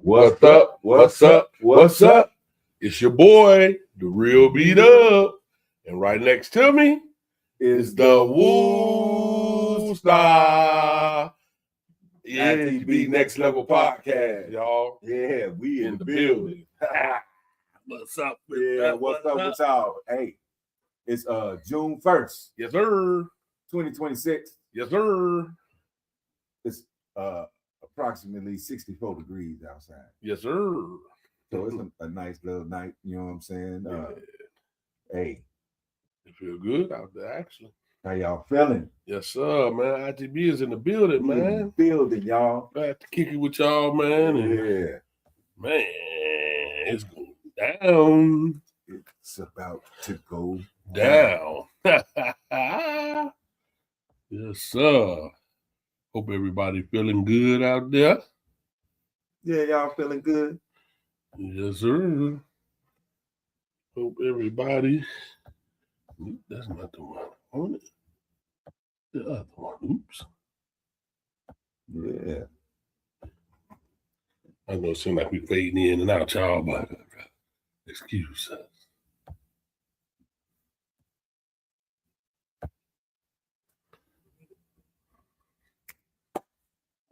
What's up? What's up? What's up? It's your boy, the real beat up. And right next to me is the Woo Star. I.T.B Next Level Podcast, y'all. Yeah, we In the building. What's up? What's up with y'all? Hey, it's June 1st, Yes, sir. 2026. Yes, sir. It's approximately 64 degrees outside. Yes, sir. So it's a nice little night, you know what I'm saying? Hey, it feel good out there, actually. How y'all feeling? Yes, sir, man. I.T.B is in the building, man. In the building, y'all. Glad to kick it with y'all, man. Yeah. Man, it's going down. It's about to go down. Yes, sir. Hope everybody feeling good out there. Yeah, y'all feeling good? Yes, sir. Hope everybody. That's not the one on it. The other one. Oops. Yeah. I know it seems like we fading in and out, y'all, but excuse us.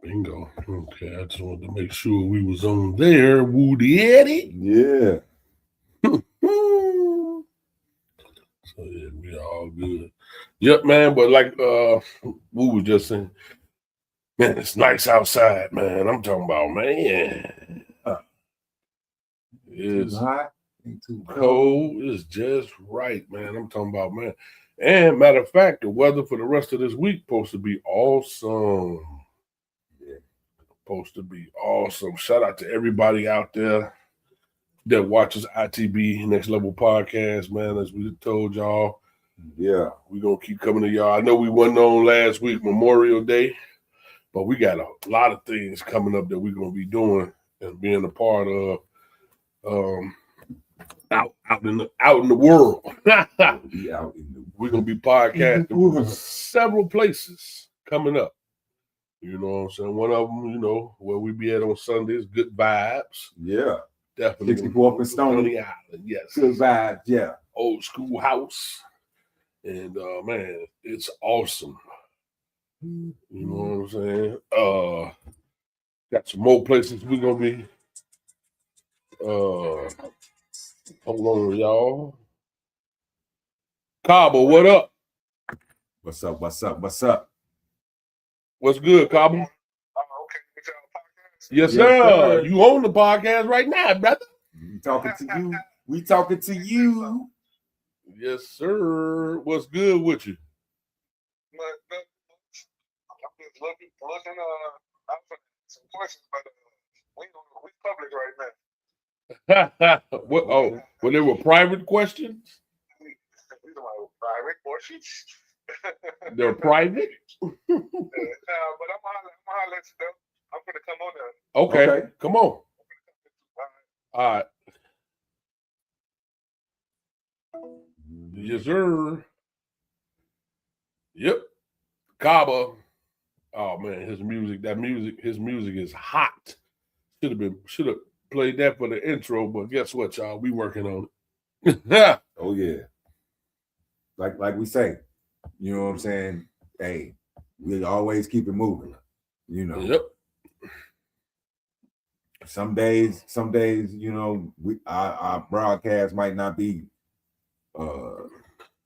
Bingo. Okay, I just wanted to make sure we was on there. Woody Eddie. Yeah. So yeah, we all good. Yep, man. But like we was just saying, man, it's nice outside, man. I'm talking about, man. It's too hot, ain't too cold. It's just right, man. I'm talking about, man. And matter of fact, the weather for the rest of this week supposed to be awesome. Yeah. Supposed to be awesome. Shout out to everybody out there that watches I.T.B Next Level Podcast, man. As we told y'all, yeah, we're going to keep coming to y'all. I know we wasn't on last week, Memorial Day, but we got a lot of things coming up that we're going to be doing and being a part of out in the world. We're going to be podcasting several places coming up. You know what I'm saying? One of them, you know, where we be at on Sundays, Good Vibes. Yeah. Definitely. 64th and Stony Island, yes. Good Vibes, yeah. Old school house. And man, it's awesome. You know what I'm saying? Got some more places we're gonna be. Hold on, y'all. Cabo, what up? What's up? What's up? What's up? What's good, Cabo? Okay. Yes, sir. You own the podcast right now, brother. We talking to you. We talking to you. Yes, sir. What's good with you? I'm just looking out for some questions, but we public right now. What? Oh, well, they were private questions. These are my private questions. They're private. But I'm gonna let you know. I'm gonna come on there. Okay. Come on. All right. Yes, sir. Yep. Cabo. Oh man, his music is hot. Should have played that for the intro, but guess what, y'all? We working on it. Oh yeah. Like we say, you know what I'm saying? Hey, we always keep it moving. You know. Yep. Some days, you know, our broadcast might not be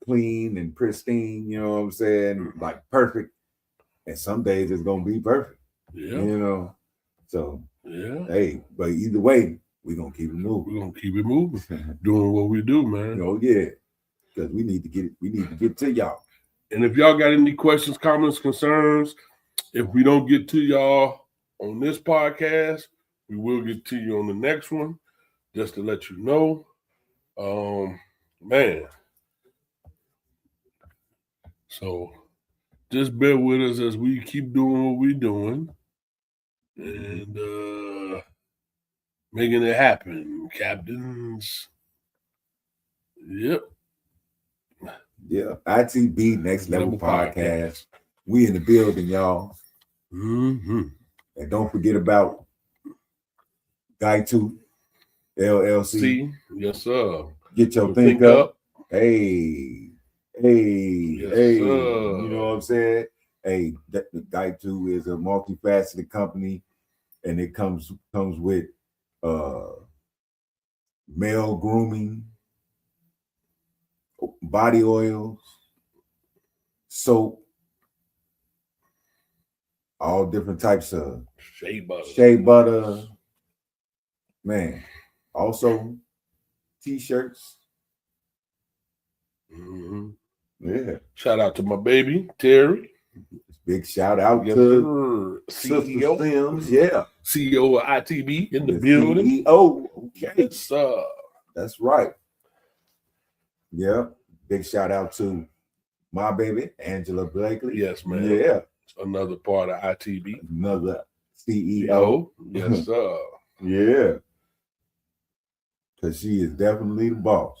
clean and pristine, you know what I'm saying? Like perfect. And some days it's gonna be perfect. Yeah. You know. So yeah. Hey, but either way, we're gonna keep it moving. We're gonna keep it moving. Doing what we do, man. Oh yeah. Because we need to get to y'all. And if y'all got any questions, comments, concerns, if we don't get to y'all on this podcast, we will get to you on the next one, just to let you know. Man. So just bear with us as we keep doing what we're doing and making it happen, captains. Yep. Yeah. I.T.B Next Level Podcast. We in the building, y'all. Mm-hmm. And don't forget about Guy 2, LLC. See, yes, sir. Get your So think up. Hey, Yes, hey. sir. You know what I'm saying? Hey, Guy 2 is a multifaceted company, and it comes with male grooming, body oils, soap, all different types of shea butter. Man, also t-shirts. Mm-hmm. Yeah. Shout out to my baby Terry. Big shout out Yes, to sir. Sister CEO. Sims. Yeah. CEO of I.T.B. in the The building. CEO. Okay. Yes, sir. That's right. Yeah. Big shout out to my baby, Angela Blakely. Yes, man. Yeah. Another part of I.T.B. Another CEO. Yes, sir. Yeah. Because she is definitely the boss.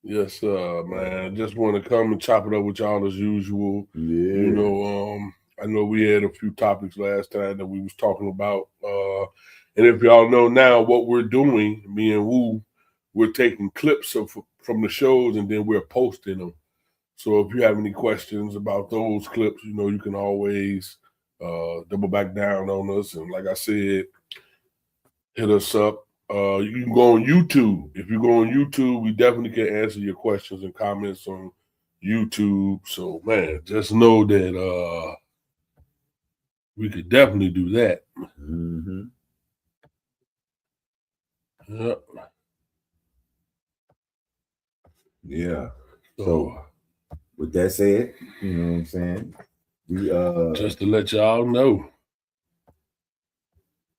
Yes, man. Just want to come and chop it up with y'all as usual. Yeah. You know, I know we had a few topics last time that we was talking about. And if y'all know now what we're doing, me and Woo, we're taking clips from the shows and then we're posting them. So if you have any questions about those clips, you know, you can always double back down on us. And like I said, hit us up. You can go on YouTube. If you go on YouTube, we definitely can answer your questions and comments on YouTube. So man, just know that we could definitely do that. Mm-hmm. Yep. Yeah. So with that said, you know what I'm saying? We just to let y'all know,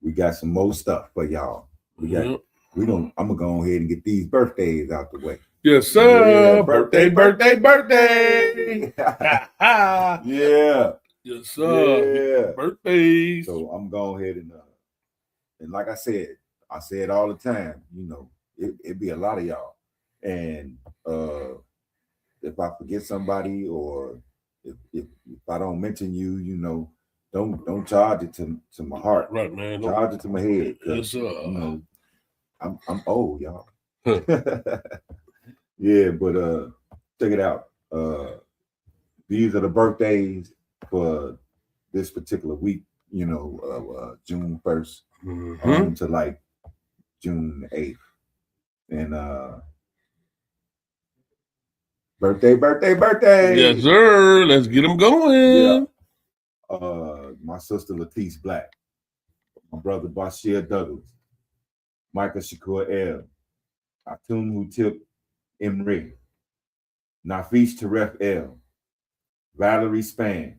we got some more stuff for y'all. I'm gonna go ahead and get these birthdays out the way. Yes, sir. Yeah, birthday. Yeah. Yes, sir. Yeah. Birthdays. So I'm going ahead and like I say it all the time, you know, it be a lot of y'all. And if I forget somebody or if I don't mention you, you know, don't charge it to my heart. Right, man. Charge it to my head. Yes, sir. You know, I'm old, y'all. Yeah, but check it out. These are the birthdays for this particular week, you know, June 1st on to like June 8th. And birthday. Yes, sir. Let's get them going. Yeah. My sister Latice Black, my brother Bashir Douglas, Michael Shakur L, Atum Hutip Imri, Nafish Taref L, Valerie Span,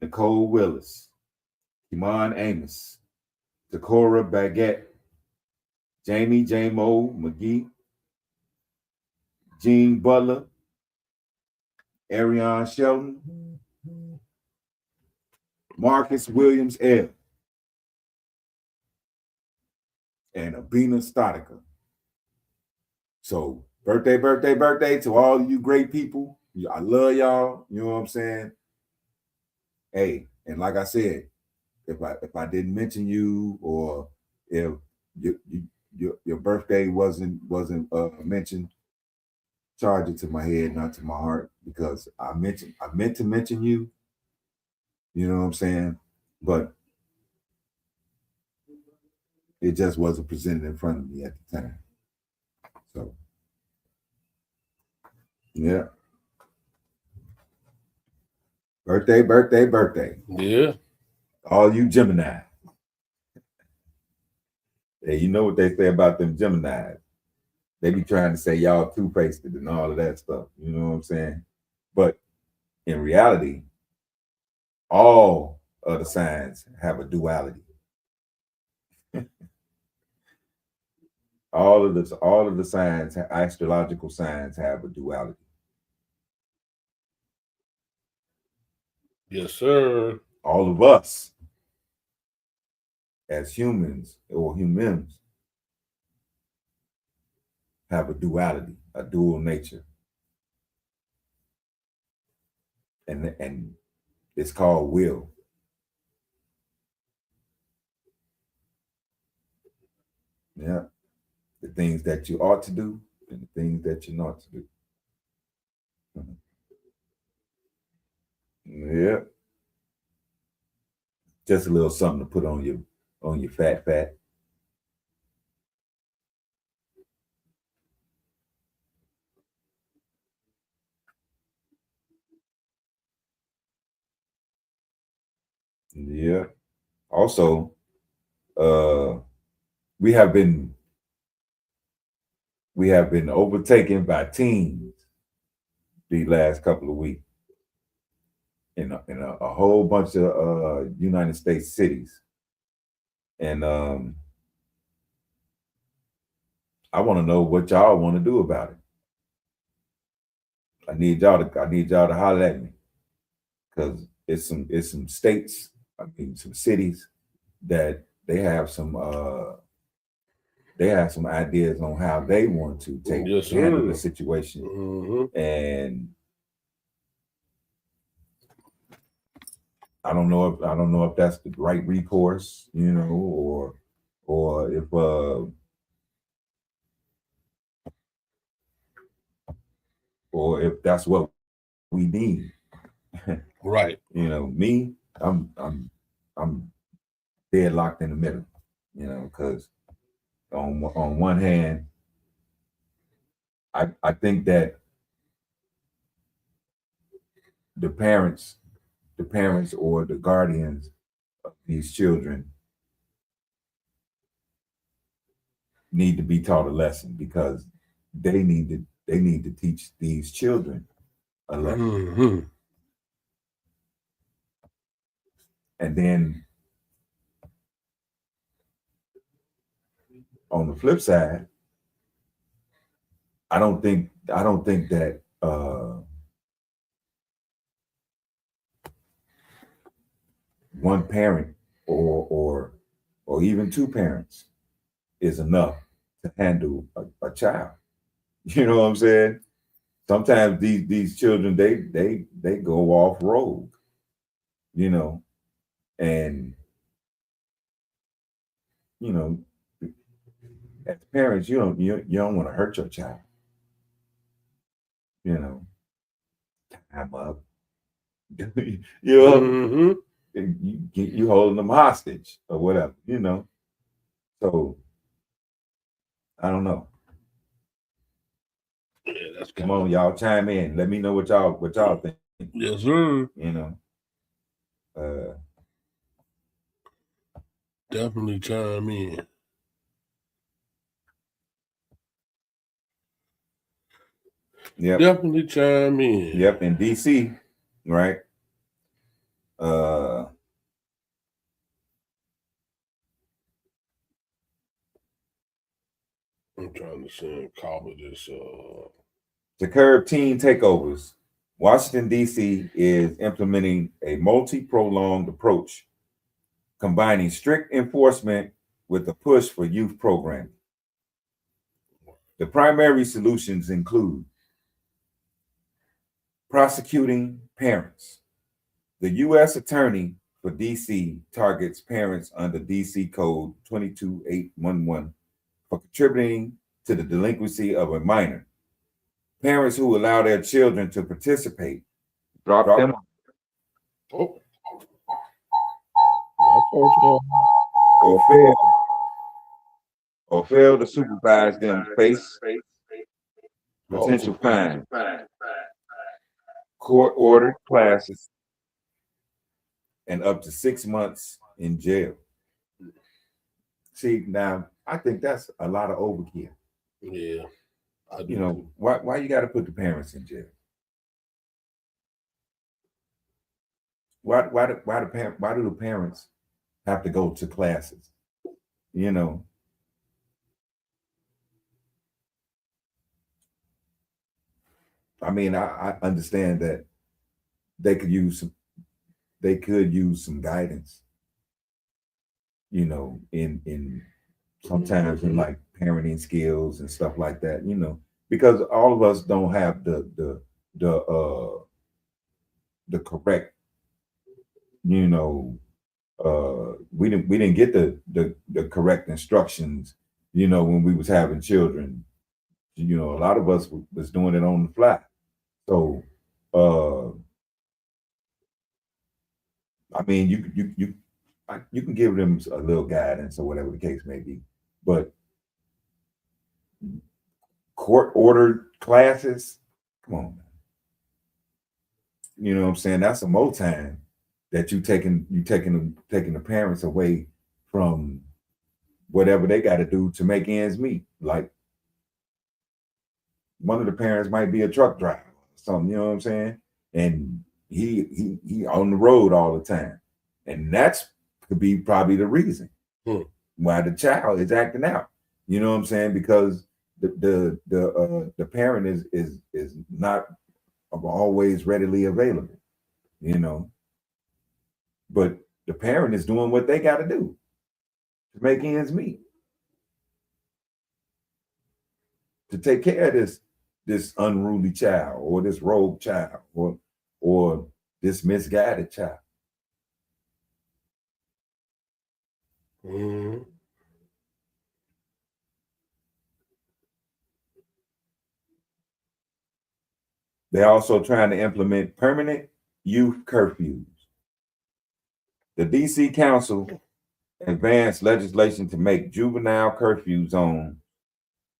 Nicole Willis, Iman Amos, Decorah Baguette, Jamie J. Mo McGee, Gene Butler, Ariane Shelton, Marcus Williams L, and Abina Stodica. So birthday to all of you great people. I love y'all. You know what I'm saying? Hey, and like I said, if I didn't mention you or if your birthday wasn't mentioned, charge it to my head, not to my heart, because I meant to mention you. You know what I'm saying? But it just wasn't presented in front of me at the time. So yeah. Birthday. Yeah. All you Gemini. Hey, you know what they say about them Geminis. They be trying to say y'all two-faced and all of that stuff. You know what I'm saying? But in reality, all of the signs have a duality. all of the signs, astrological signs, have a duality. Yes, sir. All of us as humans or humans have a duality, a dual nature. And it's called will. Yeah. The things that you ought to do and the things that you're not to do. Yeah. Just a little something to put on your fat. Yeah. Also, we have been overtaken by teens the last couple of weeks in a whole bunch of United States cities, and I want to know what y'all want to do about it. I need y'all to holler at me because it's some states, I mean some cities that they have some ideas on how they want to handle the situation, and I don't know if that's the right recourse, or if that's what we need. Right. Me, I'm deadlocked in the middle, because on one hand, I think that the parents or the guardians of these children need to be taught a lesson because they need to teach these children a lesson. And then on the flip side, I don't think that one parent or even two parents is enough to handle a child. You know what I'm saying? Sometimes these children they go off road, and you know, as parents, you don't want to hurt your child. Time up. You holding them hostage or whatever. So I don't know. Yeah, that's Come on, y'all chime in. Let me know what y'all think. Yes, sir. Definitely chime in. Yep. Definitely chime in. Yep, in DC, right? I'm trying to send a copy of this. To curb teen takeovers, Washington, D.C. is implementing a multi-pronged approach, combining strict enforcement with a push for youth programming. The primary solutions include prosecuting parents. The U.S. Attorney for D.C. targets parents under D.C. Code 22811 for contributing to the delinquency of a minor. Parents who allow their children to participate, drop them, Oh, my fault, or fail to supervise them face potential fine, court-ordered classes, and up to 6 months in jail. See, now I think that's a lot of overkill. Yeah, I do. Why you got to put the parents in jail? Why do the parents have to go to classes? I mean, I understand that they could use some guidance, in sometimes in like parenting skills and stuff like that, because all of us don't have the correct, we didn't get the correct instructions you know, when we was having children, you know, a lot of us was doing it on the fly. So, I mean, you can give them a little guidance or whatever the case may be, but court ordered classes, come on, man. You know what I'm saying? That's some more time that taking the parents away from whatever they got to do to make ends meet. Like one of the parents might be a truck driver or something, you know what I'm saying? And he on the road all the time. And that's could be probably the reason why the child is acting out. You know what I'm saying? Because the parent is not always readily available, you know. But the parent is doing what they got to do to make ends meet, to take care of this unruly child or this rogue child or this misguided child. Mm-hmm. They're also trying to implement permanent youth curfews. The DC Council advanced legislation to make juvenile curfew zones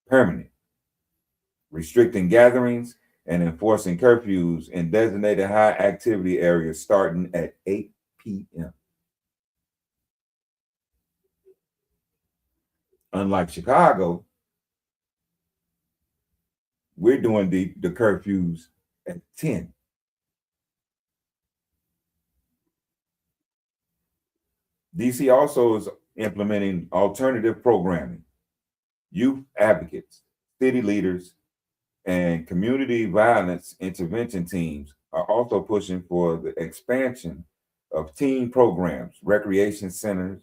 permanent, restricting gatherings and enforcing curfews in designated high activity areas starting at 8 p.m. Unlike Chicago, we're doing the curfews at 10. DC also is implementing alternative programming. Youth advocates, city leaders, and community violence intervention teams are also pushing for the expansion of teen programs, recreation centers,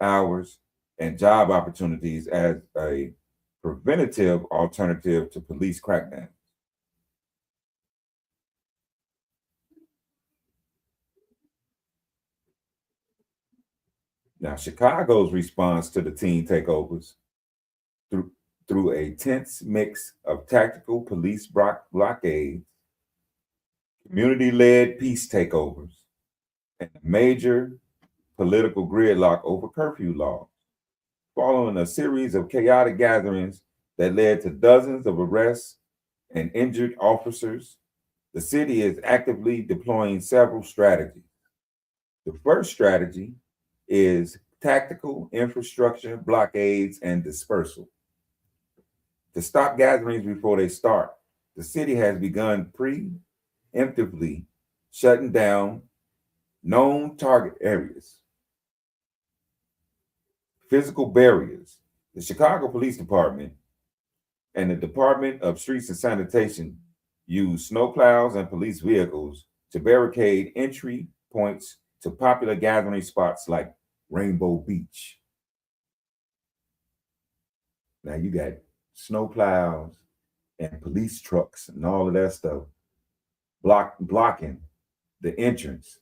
hours, and job opportunities as a preventative alternative to police crackdowns. Now, Chicago's response to the teen takeovers through a tense mix of tactical police blockades, community-led peace takeovers, and major political gridlock over curfew laws, following a series of chaotic gatherings that led to dozens of arrests and injured officers. The city is actively deploying several strategies. The first strategy is tactical infrastructure blockades and dispersal. To stop gatherings before they start, the city has begun preemptively shutting down known target areas, physical barriers. The Chicago Police Department and the Department of Streets and Sanitation use snowplows and police vehicles to barricade entry points to popular gathering spots like Rainbow Beach. Now you got snowplows and police trucks and all of that stuff blocking the entrance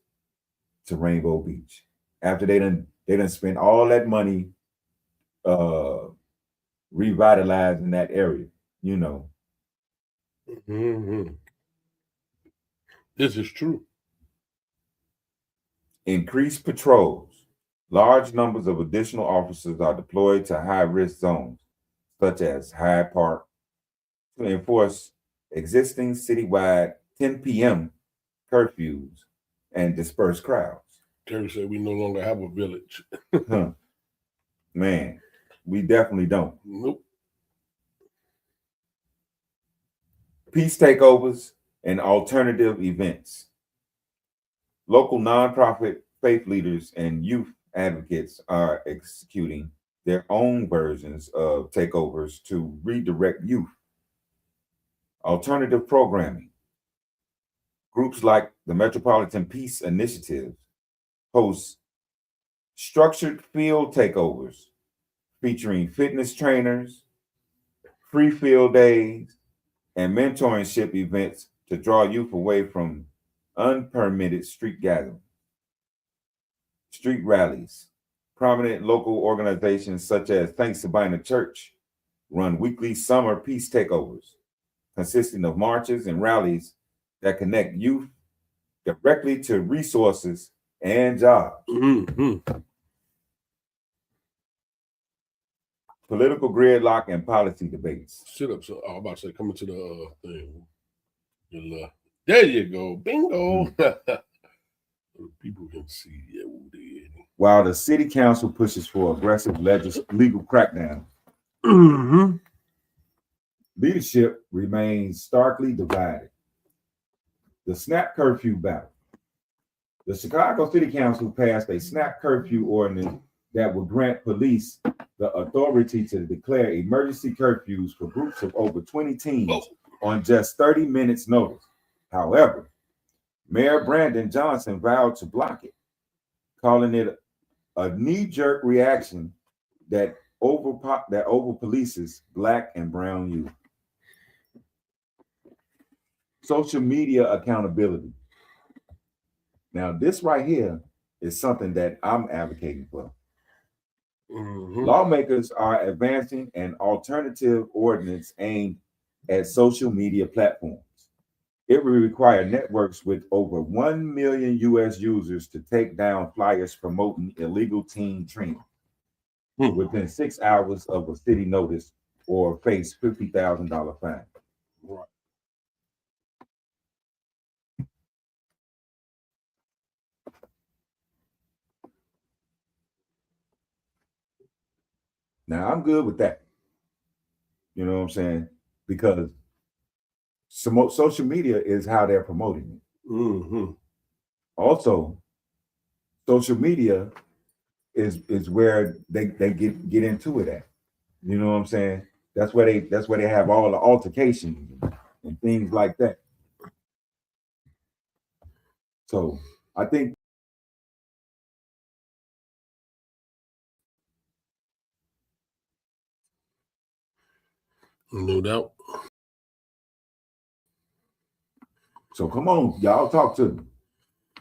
to Rainbow Beach after they done spent all that money revitalizing that area, you know. Mm-hmm. This is true. Increased patrols. Large numbers of additional officers are deployed to high-risk zones, such as Hyde Park, to enforce existing citywide 10 p.m. curfews and disperse crowds. Terry said we no longer have a village. Huh. Man, we definitely don't. Nope. Peace takeovers and alternative events. Local nonprofit faith leaders and youth advocates are executing their own versions of takeovers to redirect youth. Alternative programming. Groups like the Metropolitan Peace Initiative host structured field takeovers featuring fitness trainers, free field days, and mentorship events to draw youth away from unpermitted street gatherings. Street rallies, Prominent local organizations such as St. Sabina Church run weekly summer peace takeovers, consisting of marches and rallies that connect youth directly to resources and jobs. Mm-hmm. Political gridlock and policy debates. Sit up. So I'm about to say, coming to the thing. There you go. Bingo. People can see. Yeah, while the city council pushes for aggressive legal crackdown, leadership remains starkly divided. The snap curfew battle. The Chicago City Council passed a snap curfew ordinance that would grant police the authority to declare emergency curfews for groups of over 20 teens on just 30 minutes notice. However, Mayor Brandon Johnson vowed to block it, calling it a knee-jerk reaction that over polices Black and brown youth. Social media accountability. Now, this right here is something that I'm advocating for. Lawmakers are advancing an alternative ordinance aimed at social media platforms. It will require networks with over 1 million US users to take down flyers promoting illegal teen training within 6 hours of a city notice or face $50,000 fine. Right. Now, I'm good with that. You know what I'm saying? Because social media is how they're promoting it. Also, social media is where they get into it at. You know what I'm saying? That's where they have all the altercations and things like that. So I think no doubt. So come on, y'all talk to me.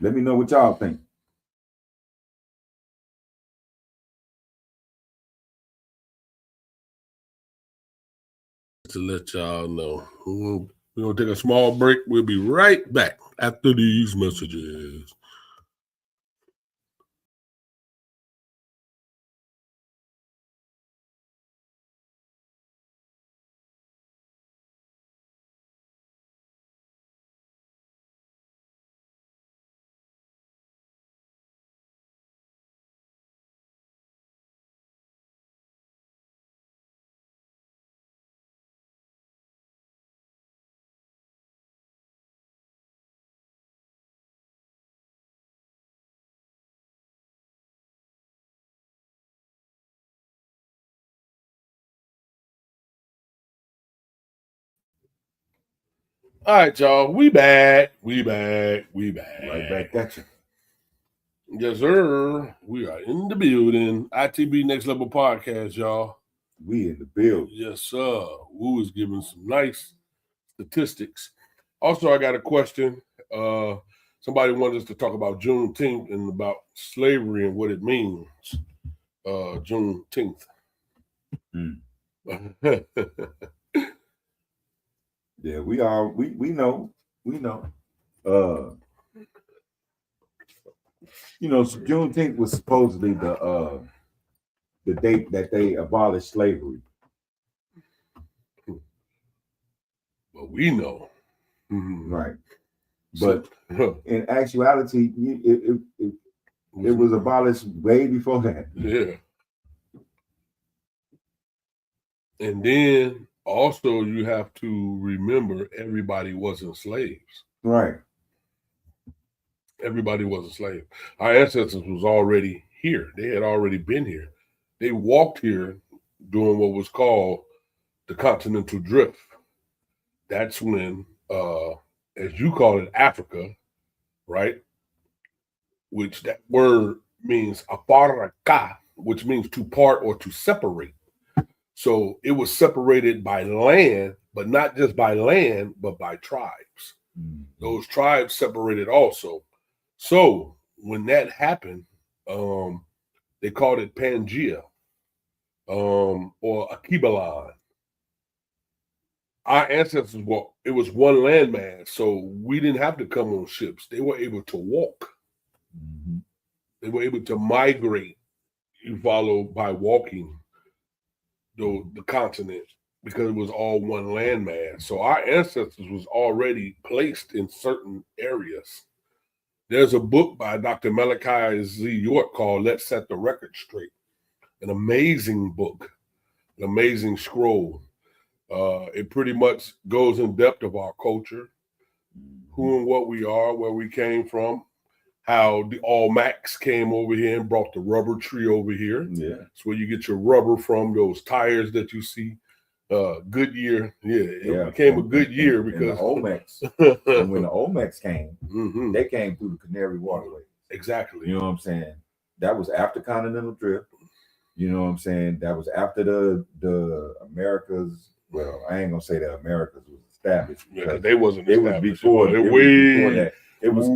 Let me know what y'all think. To let y'all know. We're going to take a small break. We'll be right back after these messages. All right, y'all. We back. Right back at you. Yes, sir. We are in the building. I.T.B. Next Level Podcast, y'all. We in the building. Yes, sir. Woo is giving some nice statistics. Also, I got a question. Somebody wanted us to talk about Juneteenth and about slavery and what it means. Juneteenth. Yeah, we know. Juneteenth was supposedly the date that they abolished slavery. But we know. Right. But in actuality, it was abolished way before that. Yeah. And then also you have to remember everybody wasn't slaves. Right. Everybody was a slave. Our ancestors was already here. They had already been here. They walked here during what was called the continental drift. That's when, as you call it, Africa, right? Which that word means aparaka, which means to part or to separate. So it was separated by land, but not just by land, but by tribes. Those tribes separated also. So when that happened, They called it Pangea, or Akibalan. Our ancestors it was one landmass, so we didn't have to come on ships. They were able to walk. Mm-hmm. They were able to migrate, you follow, by walking the continent, because it was all one landmass. So our ancestors was already placed in certain areas. There's a book by Dr. Malachi Z. York called Let's Set the Record Straight. An amazing book, an amazing scroll. It pretty much goes in depth of our culture, who and what we are, where we came from, how the Olmecs came over here and brought the rubber tree over here. Yeah. It's where you get your rubber from, those tires that you see. Goodyear, it became a good year because the Olmecs, and when the Olmecs came, they came through the Canary Waterway. Exactly. You know what I'm saying? That was after Continental Drift. You know what I'm saying? That was after the Americas. Well, I ain't gonna say the Americas was established. Yeah, they wasn't. It was before. It was before that. It was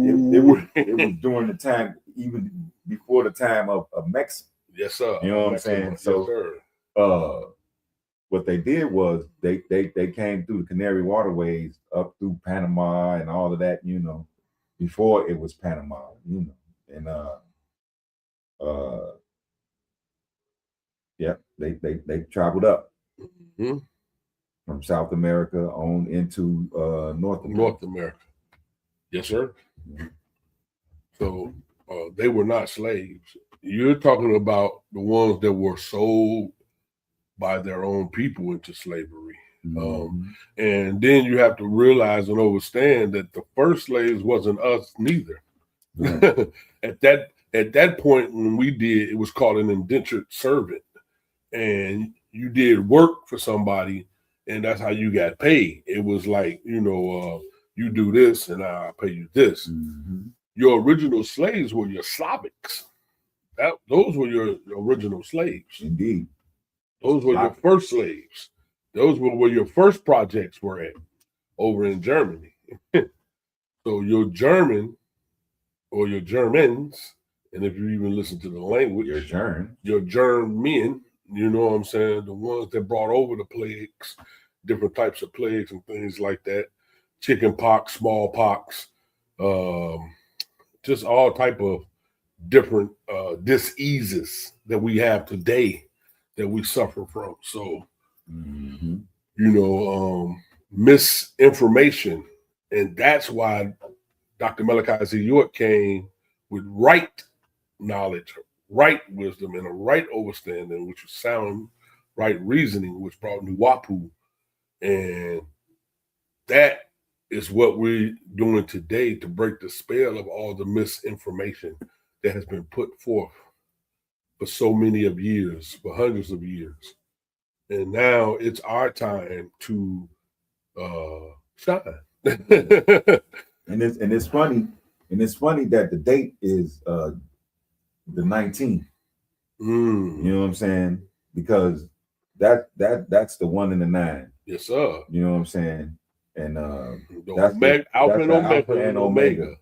during the time, even before the time of Mexico. Yes, sir. You know what I'm saying? Yes, so, sir. What they did was they came through the Canary Waterways up through Panama and all of that. You know, before it was Panama. You know, and yeah, they traveled up from South America on into North America. Yes, sir. So they were not slaves. You're talking about the ones that were sold by their own people into slavery. And then you have to realize and understand that the first slaves wasn't us neither. Right. At that point when we did, it was called an indentured servant. And you did work for somebody, and that's how you got paid. It was like, you do this and I'll pay you this. Your original slaves were your Slavics. Those were your original slaves. Indeed. Those were your first slaves. Those were where your first projects were at, over in Germany. So your German or your Germans, and if you even listen to the language, your German, you know what I'm saying? The ones that brought over the plagues, different types of plagues and things like that, chicken pox, smallpox, just all type of different diseases that we have today that we suffer from. So, misinformation. And that's why Dr. Malachi Z. York came with right knowledge, right wisdom, and a right understanding, which was sound, right reasoning, which brought Nuwapu. And that is what we're doing today to break the spell of all the misinformation that has been put forth for so many of years, for hundreds of years. And now it's our time to shine. And it's funny that the date is the 19th. You know what I'm saying? Because that's the 1 and the 9. Yes, sir. You know what I'm saying? And that's Alpha and Omega.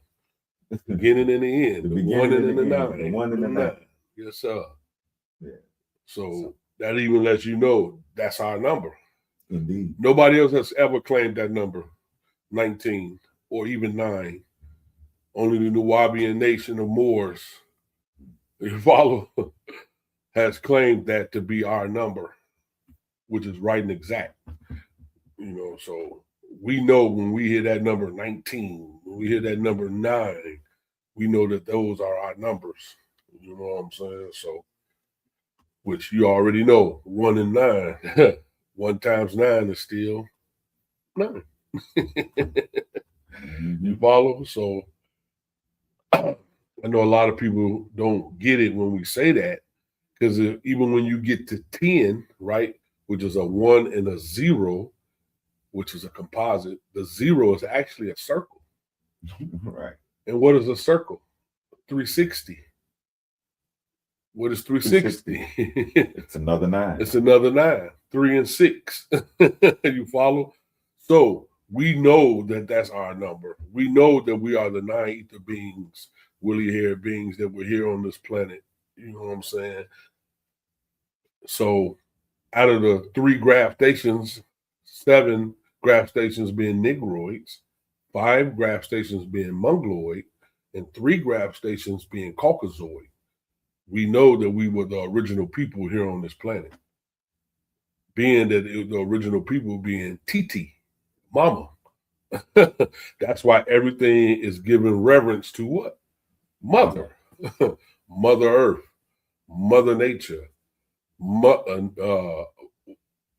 Beginning and the end. The 1 and the 9. The 1 and the 9. Yes, sir. Yeah. So that even lets you know that's our number. Indeed. Nobody else has ever claimed that number, 19 or even 9. Only the Nuwabian nation of Moors, you follow, has claimed that to be our number, which is right and exact. So we know when we hear that number 19, when we hear that number 9, we know that those are our numbers. You know what I'm saying? So, which you already know, 1 and 9. 1 times 9 is still 9. You follow? So I know a lot of people don't get it when we say that, because even when you get to 10, right, which is a 1 and a 0, which is a composite, the 0 is actually a circle. Right. And what is a circle? 360. What is 360? It's another 9. It's another 9. 3 and 6. You follow? So we know that that's our number. We know that we are the 9 ether beings, woolly haired beings that were here on this planet You know what I'm saying? So out of the 3 graph stations, 7 graph stations being Negroids, 5 graph stations being Mongoloid, and 3 graph stations being Caucasoid. We know that we were the original people here on this planet. Being that the original people being Titi, Mama. That's why everything is given reverence to what? Mother. Mother Earth, Mother Nature.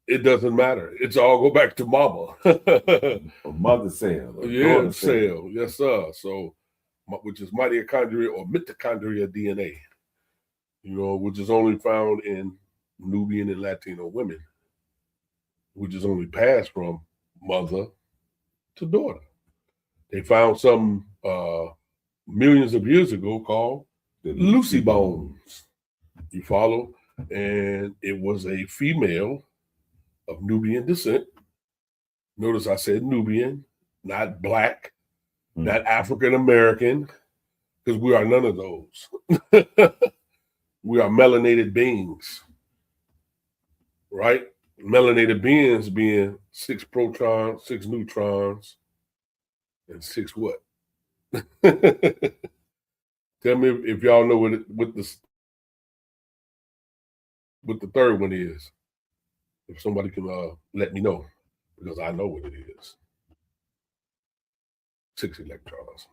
It doesn't matter. It's all go back to Mama. A mother cell. Yeah, cell. Yes, sir. So, which is mitochondria or mitochondria DNA, which is only found in Nubian and Latino women, which is only passed from mother to daughter. They found some millions of years ago called the Lucy bones. You follow? And it was a female of Nubian descent. Notice I said Nubian, not black, not African American, because we are none of those. We are melanated beings, right? Melanated beings being 6 protons, 6 neutrons, and 6 what? Tell me if y'all know what the third one is. If somebody can let me know, because I know what it is. 6 electrons.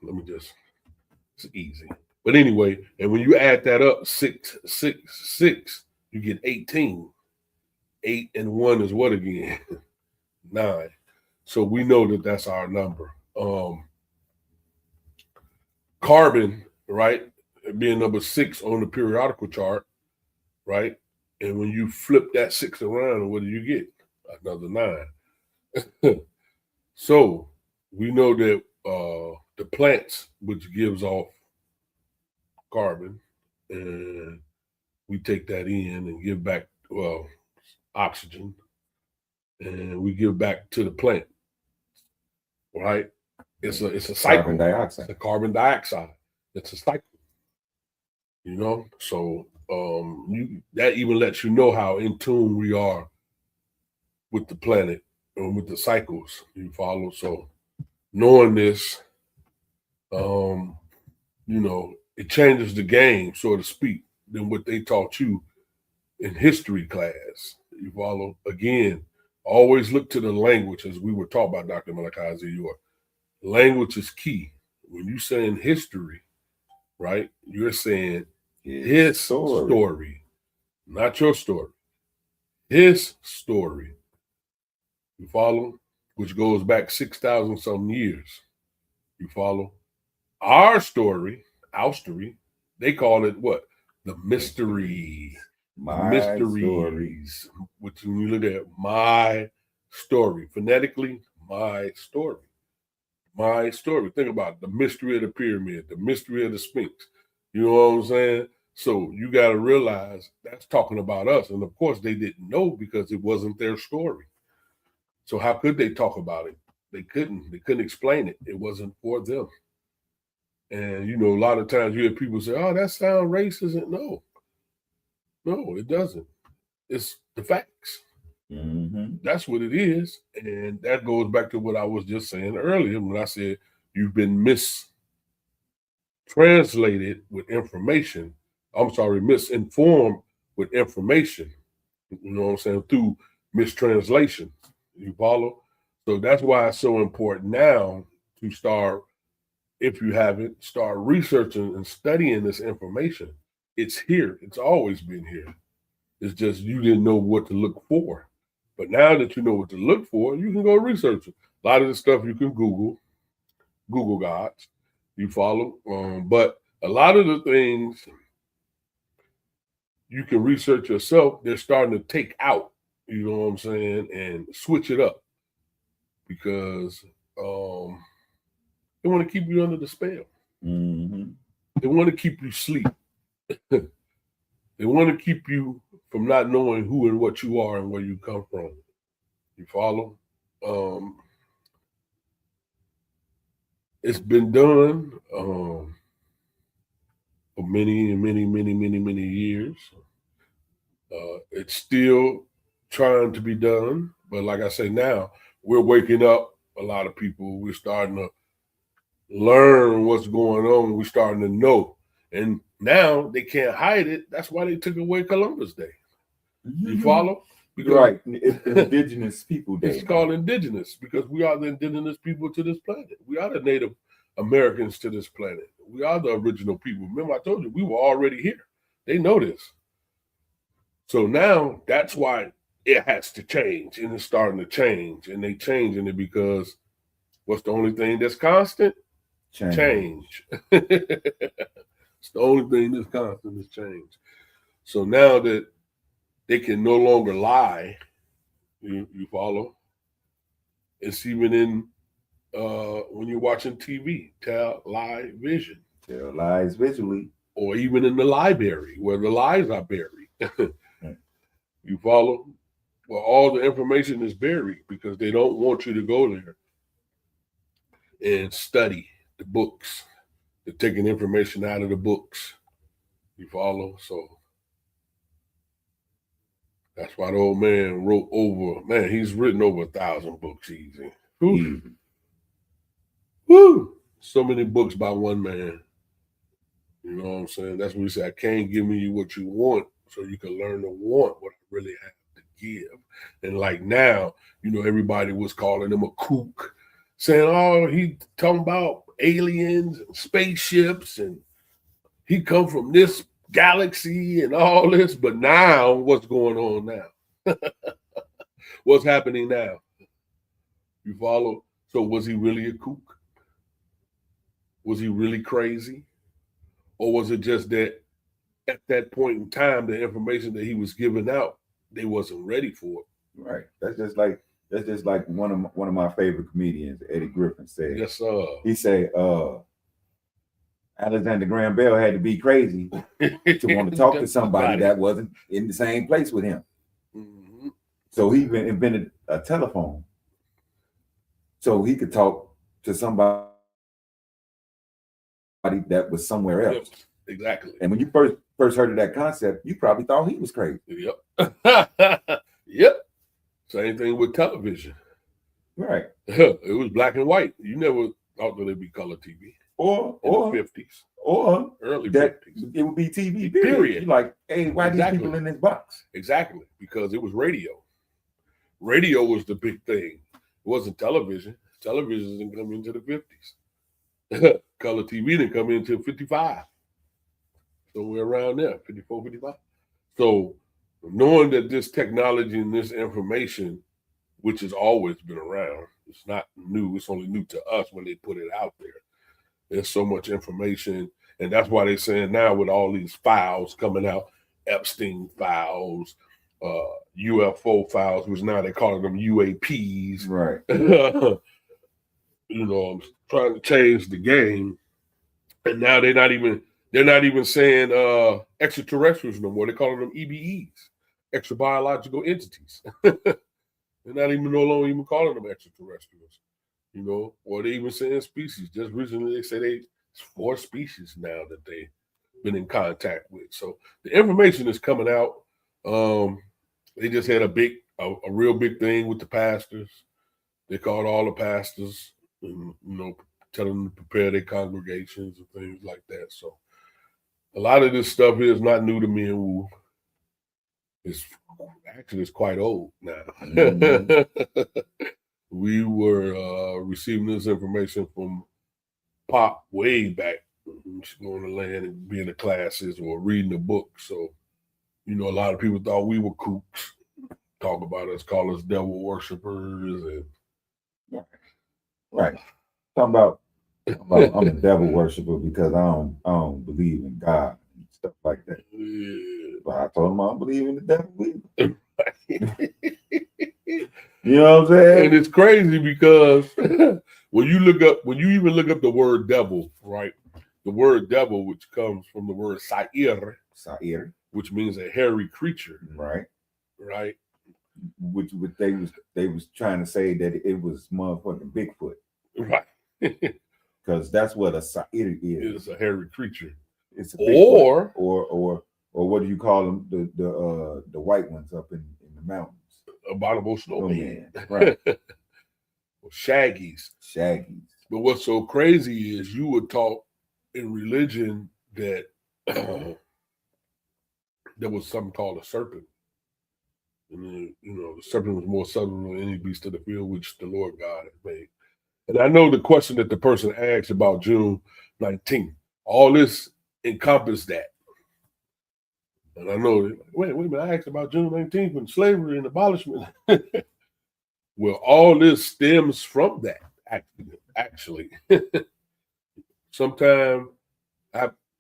It's easy. But anyway, and when you add that up, 6, 6, 6, you get 18. 8 and 1 is what again? 9. So we know that that's our number. Carbon, right, being number 6 on the periodical chart, right? And when you flip that 6 around, what do you get? Another 9. So we know that the plants, which gives off carbon, and we take that in and give back, oxygen, and we give back to the plant, right? It's a cycle. Carbon dioxide. It's a carbon dioxide. It's a cycle. So that even lets you know how in tune we are with the planet and with the cycles. You follow? So knowing this, it changes the game, so to speak, than what they taught you in history class. You follow? Again, always look to the language, as we were taught by Dr. Malachi York. Language is key. When you say in history, right, you're saying his story, not your story. His story. You follow? Which goes back 6,000 some years. You follow? Our story, they call it what? The mystery. Mysteries. Which when you look at my story, phonetically, my story. My story. Think about it, the mystery of the pyramid, the mystery of the Sphinx. You know what I'm saying? So you got to realize that's talking about us. And of course, they didn't know because it wasn't their story. So how could they talk about it? They couldn't. They couldn't explain it. It wasn't for them. And, a lot of times you hear people say, oh, that sounds racist. No, it doesn't. It's the facts. Mm-hmm. That's what it is. And that goes back to what I was just saying earlier when I said you've been mistranslated with information. I'm sorry, misinformed with information. You know what I'm saying? Through mistranslation. You follow? So that's why it's so important now to start, if you haven't, start researching and studying this information. It's here. It's always been here. It's just you didn't know what to look for. But now that you know what to look for, you can go research it. A lot of the stuff you can Google Gods. You follow? But a lot of the things you can research yourself, they're starting to take out, you know what I'm saying, and switch it up because they want to keep you under the spell. Mm-hmm. They want to keep you asleep. They want to keep you from not knowing who and what you are and where you come from. You follow? It's been done for many years. It's still trying to be done, but like I say now, we're waking up a lot of people. We're starting to learn what's going on. We're starting to know. And now they can't hide it. That's why they took away Columbus Day. You follow? Because right. It's Indigenous People Day. It's called Indigenous because we are the indigenous people to this planet. We are the Native Americans to this planet. We are the original people. Remember, I told you, we were already here. They know this. So now that's why it has to change, and it's starting to change. And they changing it because what's the only thing that's constant? Change. It's the only thing that's constant is change. So now that they can no longer lie, you follow? It's even in when you're watching TV, tell lie vision. Tell lies visually. Or even in the library where the lies are buried. You follow? Well, all the information is buried because they don't want you to go there and study the books. They're taking information out of the books. You follow? So that's why the old man wrote over, man, he's written over 1,000 books easy. Woo! So many books by one man. You know what I'm saying? That's what he said. I can't give you what you want so you can learn to want what I really have to give. And like now, you know, everybody was calling him a kook, saying, oh, he talking about aliens and spaceships and he come from this galaxy and all this. But now, what's going on now? What's happening now? You follow? So was he really a kook? Was he really crazy? Or was it just that at that point in time, the information that he was giving out, they wasn't ready for it? Right. That's just like one of my favorite comedians, Eddie Griffin, said. Yes, sir. He said, Alexander Graham Bell had to be crazy to want to talk to somebody that wasn't in the same place with him. Mm-hmm. So he invented a telephone so he could talk to somebody that was somewhere else. Yep, exactly. And when you first heard of that concept, you probably thought he was crazy. Yep. Yep. Same thing with television. Right. It was black and white. You never thought that it'd be color TV. Or the 50s. Or early that 50s. It would be TV, period. You're like, hey, why these people in this box? Exactly. Because it was radio. Radio was the big thing. It wasn't television. Television didn't come into the 50s. Color TV didn't come into 55. Somewhere around there, 54, 55. So knowing that this technology and this information, which has always been around, it's not new. It's only new to us when they put it out there. There's so much information. And that's why they're saying now with all these files coming out, Epstein files, UFO files, which now they're calling them UAPs. Right. You know, I'm trying to change the game. And now they're not even saying extraterrestrials no more. They're calling them EBEs, extra biological entities. They're not even no longer even calling them extraterrestrials. You know, or they even saying species. Just recently they say it's 4 species now that they've been in contact with. So the information is coming out. They just had a real big thing with the pastors. They called all the pastors and, you know, telling them to prepare their congregations and things like that. So a lot of this stuff here is not new to me and Wu. It's quite old now. Mm-hmm. We were receiving this information from Pop way back. Going to land and being in classes or reading a book. So, you know, a lot of people thought we were kooks. Talk about us, call us devil worshipers. And right. Talking about I'm a devil worshiper because I don't believe in God and stuff like that. Yeah. But I told him I don't believe in the devil either. You know what I'm saying? And it's crazy because when you even look up the word devil, right? The word devil, which comes from the word sa'ir, which means a hairy creature. Right. Right. Which they was trying to say that it was motherfucking Bigfoot. Right. Because that's what a sa'ir is. It's a hairy creature. It's a big or or what do you call them? The white ones up in the mountains. abominable snowman. Right. Shaggies. Shaggies. But what's so crazy is you would talk in religion that there was something called a serpent. And the serpent was more subtle than any beast of the field which the Lord God had made. And I know the question that the person asked about June 19th, all this encompassed that. And I know, wait a minute, I asked about June 19th and slavery and abolishment. Well, all this stems from that, actually. Sometimes,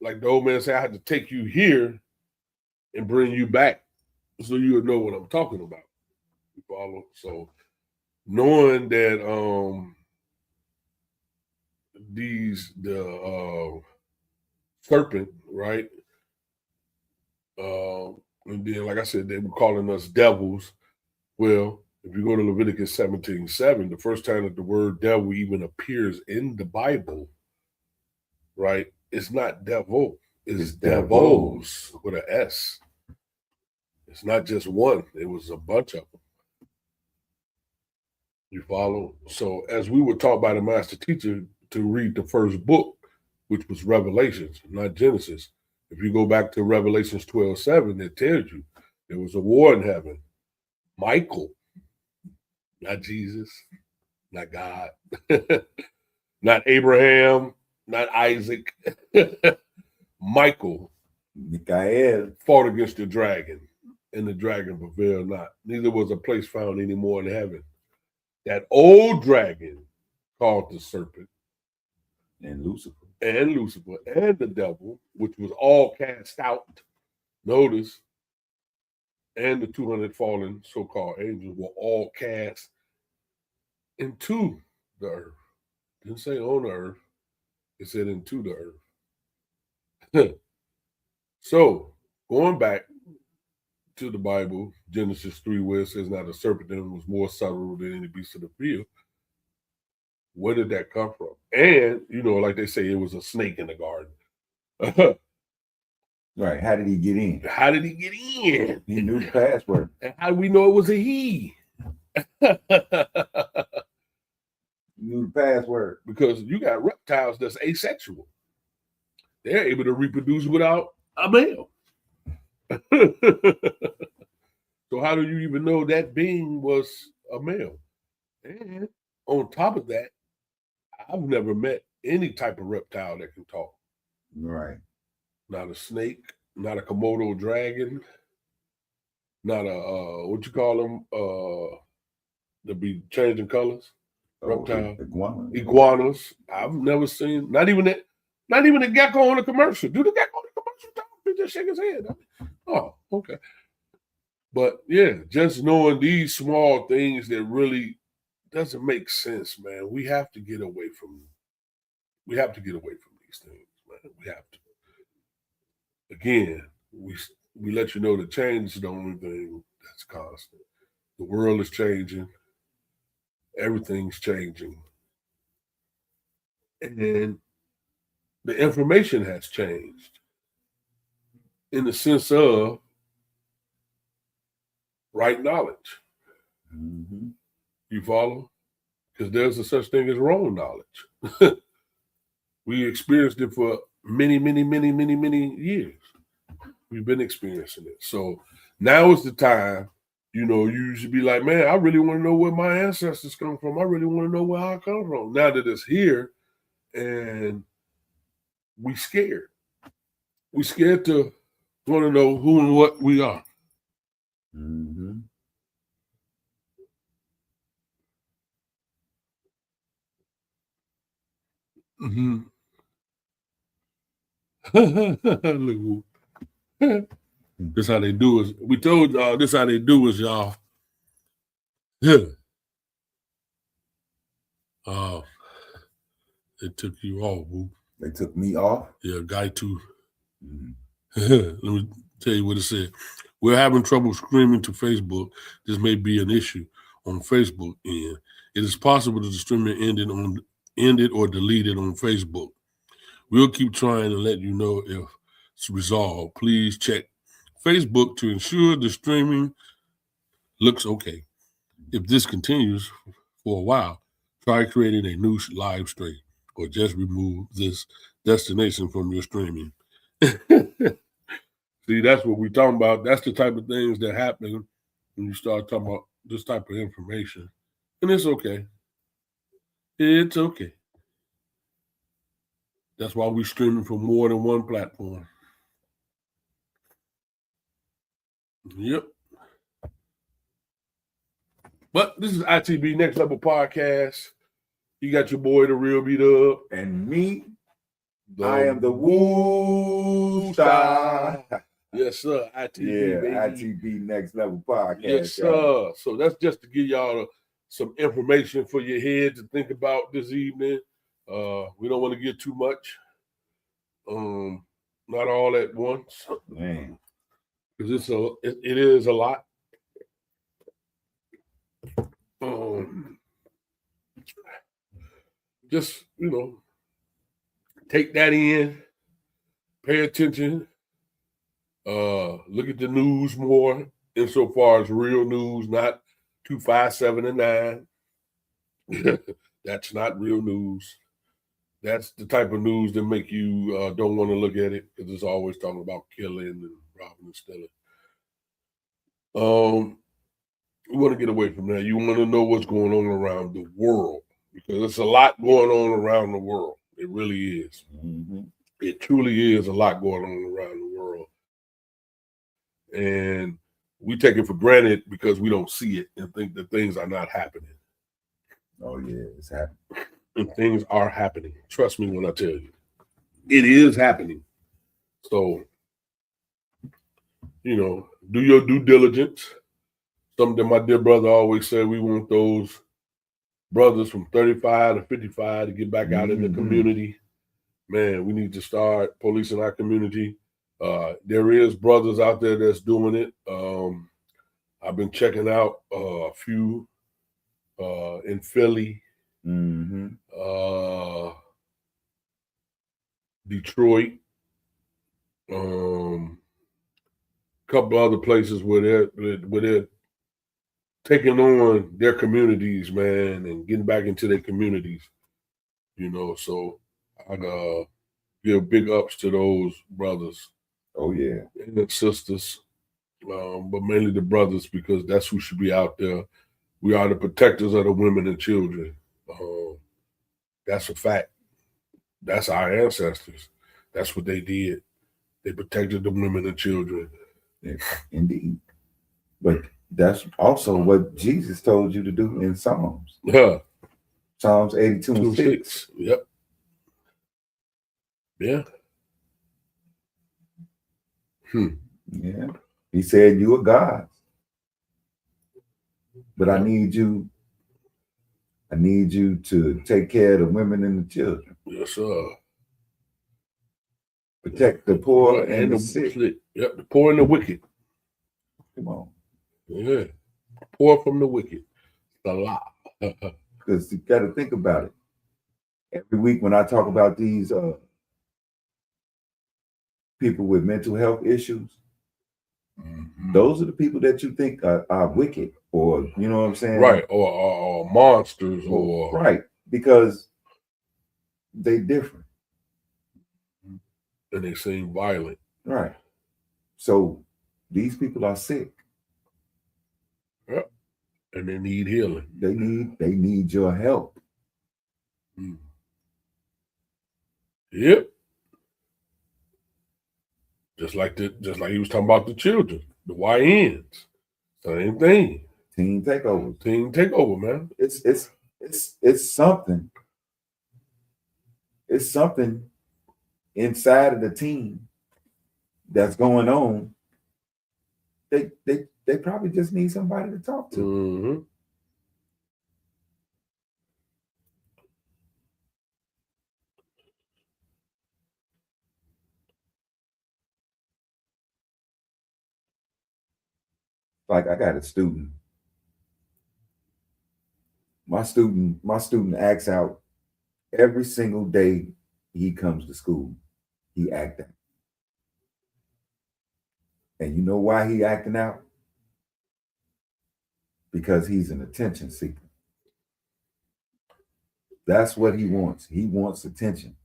like the old man said, I had to take you here and bring you back so you would know what I'm talking about. You follow? So knowing that the serpent, right? And then, like I said, they were calling us devils. Well, if you go to Leviticus 17:7, the first time that the word devil even appears in the Bible, right? It's not devil, it's devils with an S. It's not just one, it was a bunch of them. You follow? So as we were taught by the master teacher to read the first book, which was Revelations, not Genesis. If you go back to Revelations 12:7, it tells you there was a war in heaven. Michael, not Jesus, not God, not Abraham, not Isaac. Michael fought against the dragon, and the dragon prevailed not. Neither was a place found anymore in heaven. That old dragon called the serpent, and Lucifer, and the devil, which was all cast out. Notice, and the 200 fallen so-called angels were all cast into the earth. Didn't say on the earth, it said into the earth. So, going back to the Bible, Genesis 3, where it says, now the serpent then was more subtle than any beast of the field. Where did that come from? And, like they say, it was a snake in the garden. Right. How did he get in? How did he get in? He knew the password. And how do we know it was a he? Knew the password. Because you got reptiles that's asexual. They're able to reproduce without a male. So how do you even know that being was a male? And on top of that, I've never met any type of reptile that can talk. Right. Not a snake, not a Komodo dragon, not a what you call them? That be changing colors. Reptile. Iguanas. I've never seen not even a gecko on a commercial. Do the gecko on a commercial talk? He just shake his head. Oh, okay. But yeah, just knowing these small things that really doesn't make sense, man. We have to get away from these things, man. We have to. Again, we let you know that change is the only thing that's constant. The world is changing. Everything's changing. And the information has changed in the sense of right knowledge. Mm-hmm. You follow? Because there's a such thing as wrong knowledge. We experienced it for many, many, many, many, many years. We've been experiencing it. So now is the time, you should be like, man, I really want to know where my ancestors come from. I really want to know where I come from. Now that it's here and we scared. We scared to want to know who and what we are. Mm-hmm. Mm-hmm. This how they do it. We told y'all this how they do it, y'all. Yeah. They took you off, boo. They took me off? Yeah, guy too. Mm-hmm. Let me tell you what it said. We're having trouble streaming to Facebook. This may be an issue on Facebook end. It is possible that the streaming ended or deleted on Facebook. We'll keep trying to let you know if resolved. Please check Facebook to ensure the streaming looks okay. If this continues for a while, try creating a new live stream or just remove this destination from your streaming. See, that's what we're talking about. That's the type of things that happen when you start talking about this type of information. And it's okay. It's okay. That's why we're streaming from more than one platform. Yep. But this is I.T.B. Next Level Podcast. You got your boy, The Real Beat Up. And me, I am the Woo Star. Yes, sir. I.T.B. Yeah, baby. I.T.B. Next Level Podcast. Yes, sir. y'all. So that's just to give y'all some information for your head to think about this evening. We don't want to get too much. Not all at once. Man. Because it is a lot. Just, take that in, pay attention, look at the news more insofar as real news, not 257 and 9. That's not real news. That's the type of news that make you don't want to look at it because it's always talking about killing and robbing and stealing. You want to get away from that. You want to know what's going on around the world because there's a lot going on around the world. It really is. Mm-hmm. It truly is a lot going on around the world. And we take it for granted because we don't see it and think that things are not happening. Oh, yeah, it's happening. And things are happening. Trust me when I tell you. It is happening. So, do your due diligence. Something that my dear brother always said, we want those brothers from 35 to 55 to get back out in the community. Man, we need to start policing our community. There is brothers out there that's doing it. I've been checking out a few in Philly, Detroit, a couple other places where they're taking on their communities, man, and getting back into their communities. So I give big ups to those brothers. Oh, yeah. And the sisters, but mainly the brothers because that's who should be out there. We are the protectors of the women and children. That's a fact. That's our ancestors. That's what they did. They protected the women and children. Yeah, indeed. But that's also what Jesus told you to do in Psalms. Yeah. Psalms 82:6. Yep. Yeah. Yeah. He said, you are God. But I need you to take care of the women and the children. Yes, sir. Protect the poor and the sick. Yep, the poor and the wicked. Come on. Yeah. Poor from the wicked. The lie. Because you got to think about it. Every week when I talk about these people with mental health issues, those are the people that you think are wicked, or you know what I'm saying? Right, or monsters, or right, because they different. And they seem violent. Right. So these people are sick. Yep. And they need healing. They need your help. Yep. Just like he was talking about the children, the YNs. Same thing. Team takeover. Team takeover, man. It's something. It's something inside of the team that's going on. They probably just need somebody to talk to. Mm-hmm. Like I got a student. My student acts out every single day he comes to school. He acts out. And you know why he acting out? Because he's an attention seeker. That's what he wants. He wants attention.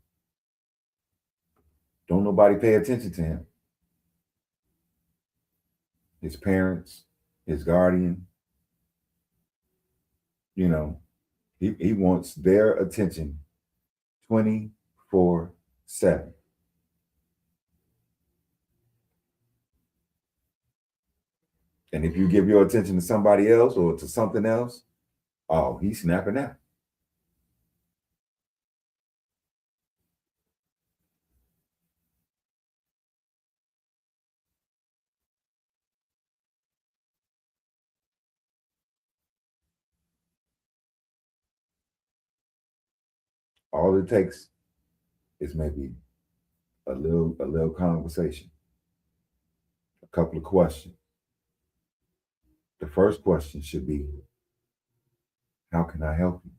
Don't nobody pay attention to him. His parents, his guardian, you know, he wants their attention 24/7. And if you give your attention to somebody else or to something else, oh, he's snapping out. All it takes is maybe a little conversation, a couple of questions. The first question should be, how can I help you?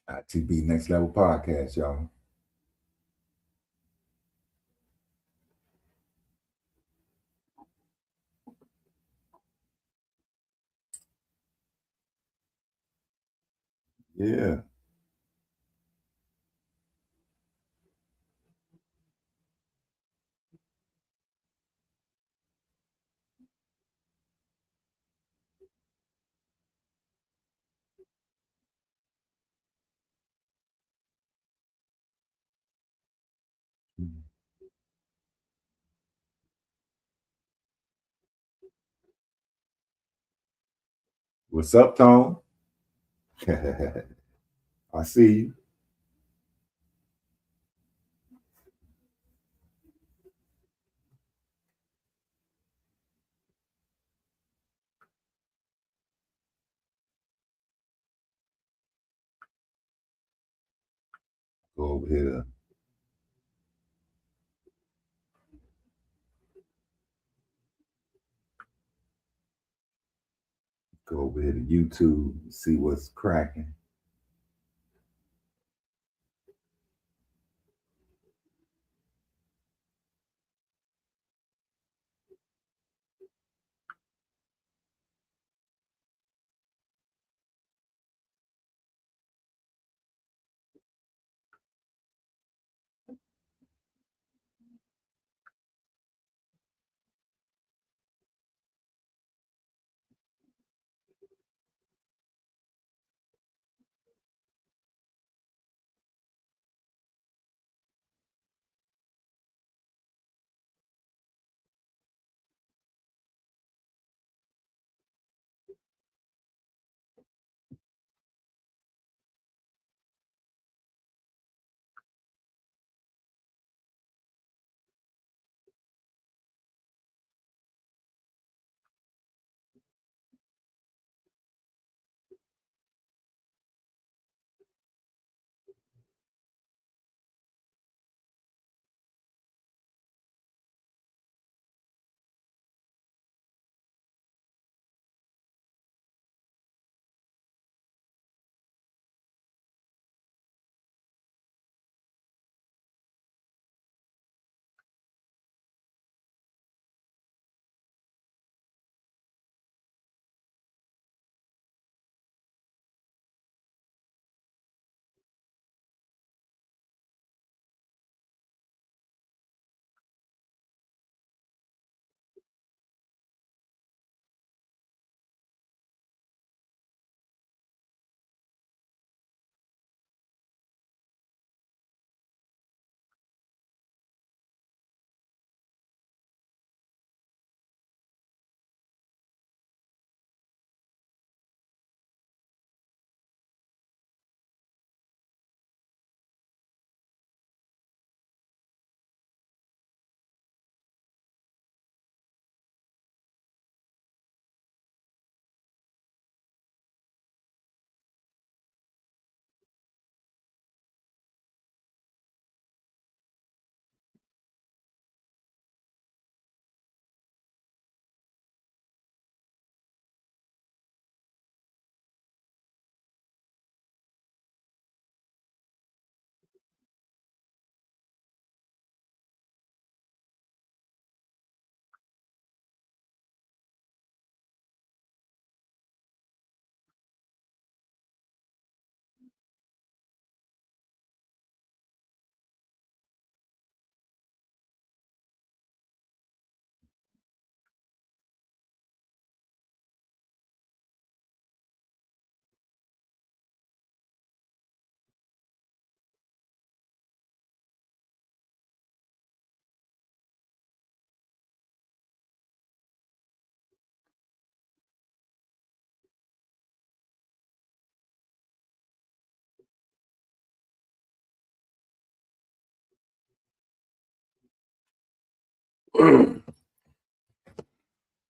I.T.B Next Level Podcast, y'all. Yeah. What's up, Tone? I see you. Go over here. Go over here to YouTube, see what's cracking.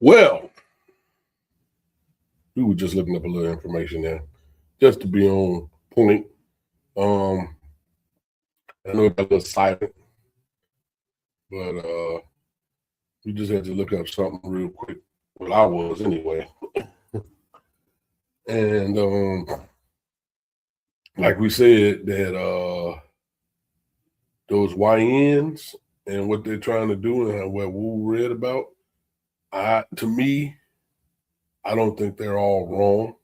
Well, we were just looking up a little information there, just to be on point. I know it got a little silent, but we just had to look up something real quick. Well, I was anyway. And like we said, that those YNs and what they're trying to do and what Wu read about, to me, I don't think they're all wrong.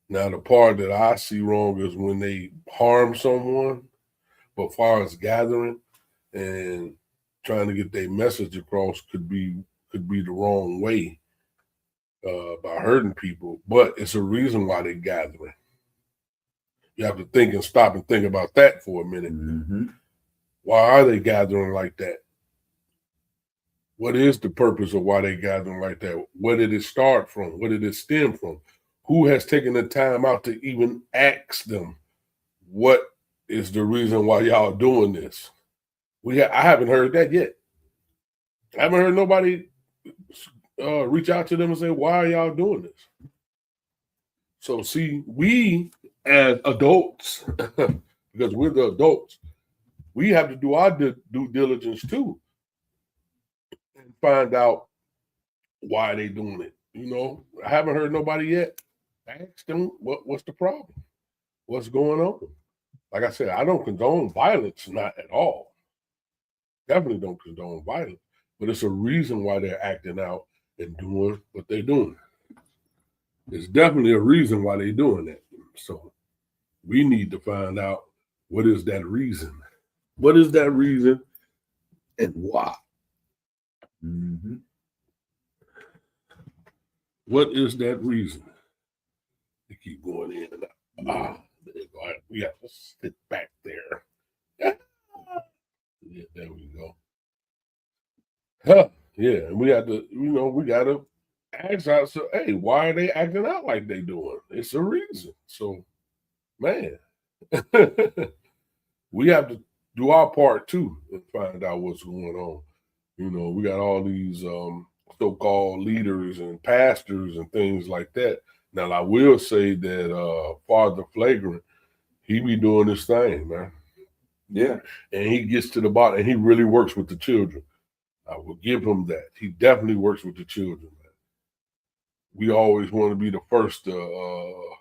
Now the part that I see wrong is when they harm someone, but far as gathering and trying to get their message across could be the wrong way by hurting people. But it's a reason why they're gathering. You have to think and stop and think about that for a minute. Mm-hmm. Why are they gathering like that? What is the purpose of why they gathering like that? Where did it start from? Where did it stem from? Who has taken the time out to even ask them what is the reason why y'all doing this? I haven't heard that yet. I haven't heard nobody reach out to them and say, why are y'all doing this? So see, we as adults, because we're the adults, we have to do our due diligence too and find out why they doing it. You know, I haven't heard nobody yet. Ask them what's the problem? What's going on? Like I said, I don't condone violence, not at all. Definitely don't condone violence, but it's a reason why they're acting out and doing what they're doing. There's definitely a reason why they're doing that. So we need to find out what is that reason. What is that reason and why? Mm-hmm. What is that reason? They keep going in and out. We have to sit back there. Yeah, there we go. Huh. Yeah, and we have to, we got to ask out. So, hey, why are they acting out like they doing? It's a reason. So, man, we have to do our part too and find out what's going on. We got all these so-called leaders and pastors and things like that. Now, I will say that Father Flagrant, he be doing this thing, man. Yeah. And he gets to the bottom, and he really works with the children. I will give him that. He definitely works with the children, man. We always want to be the first to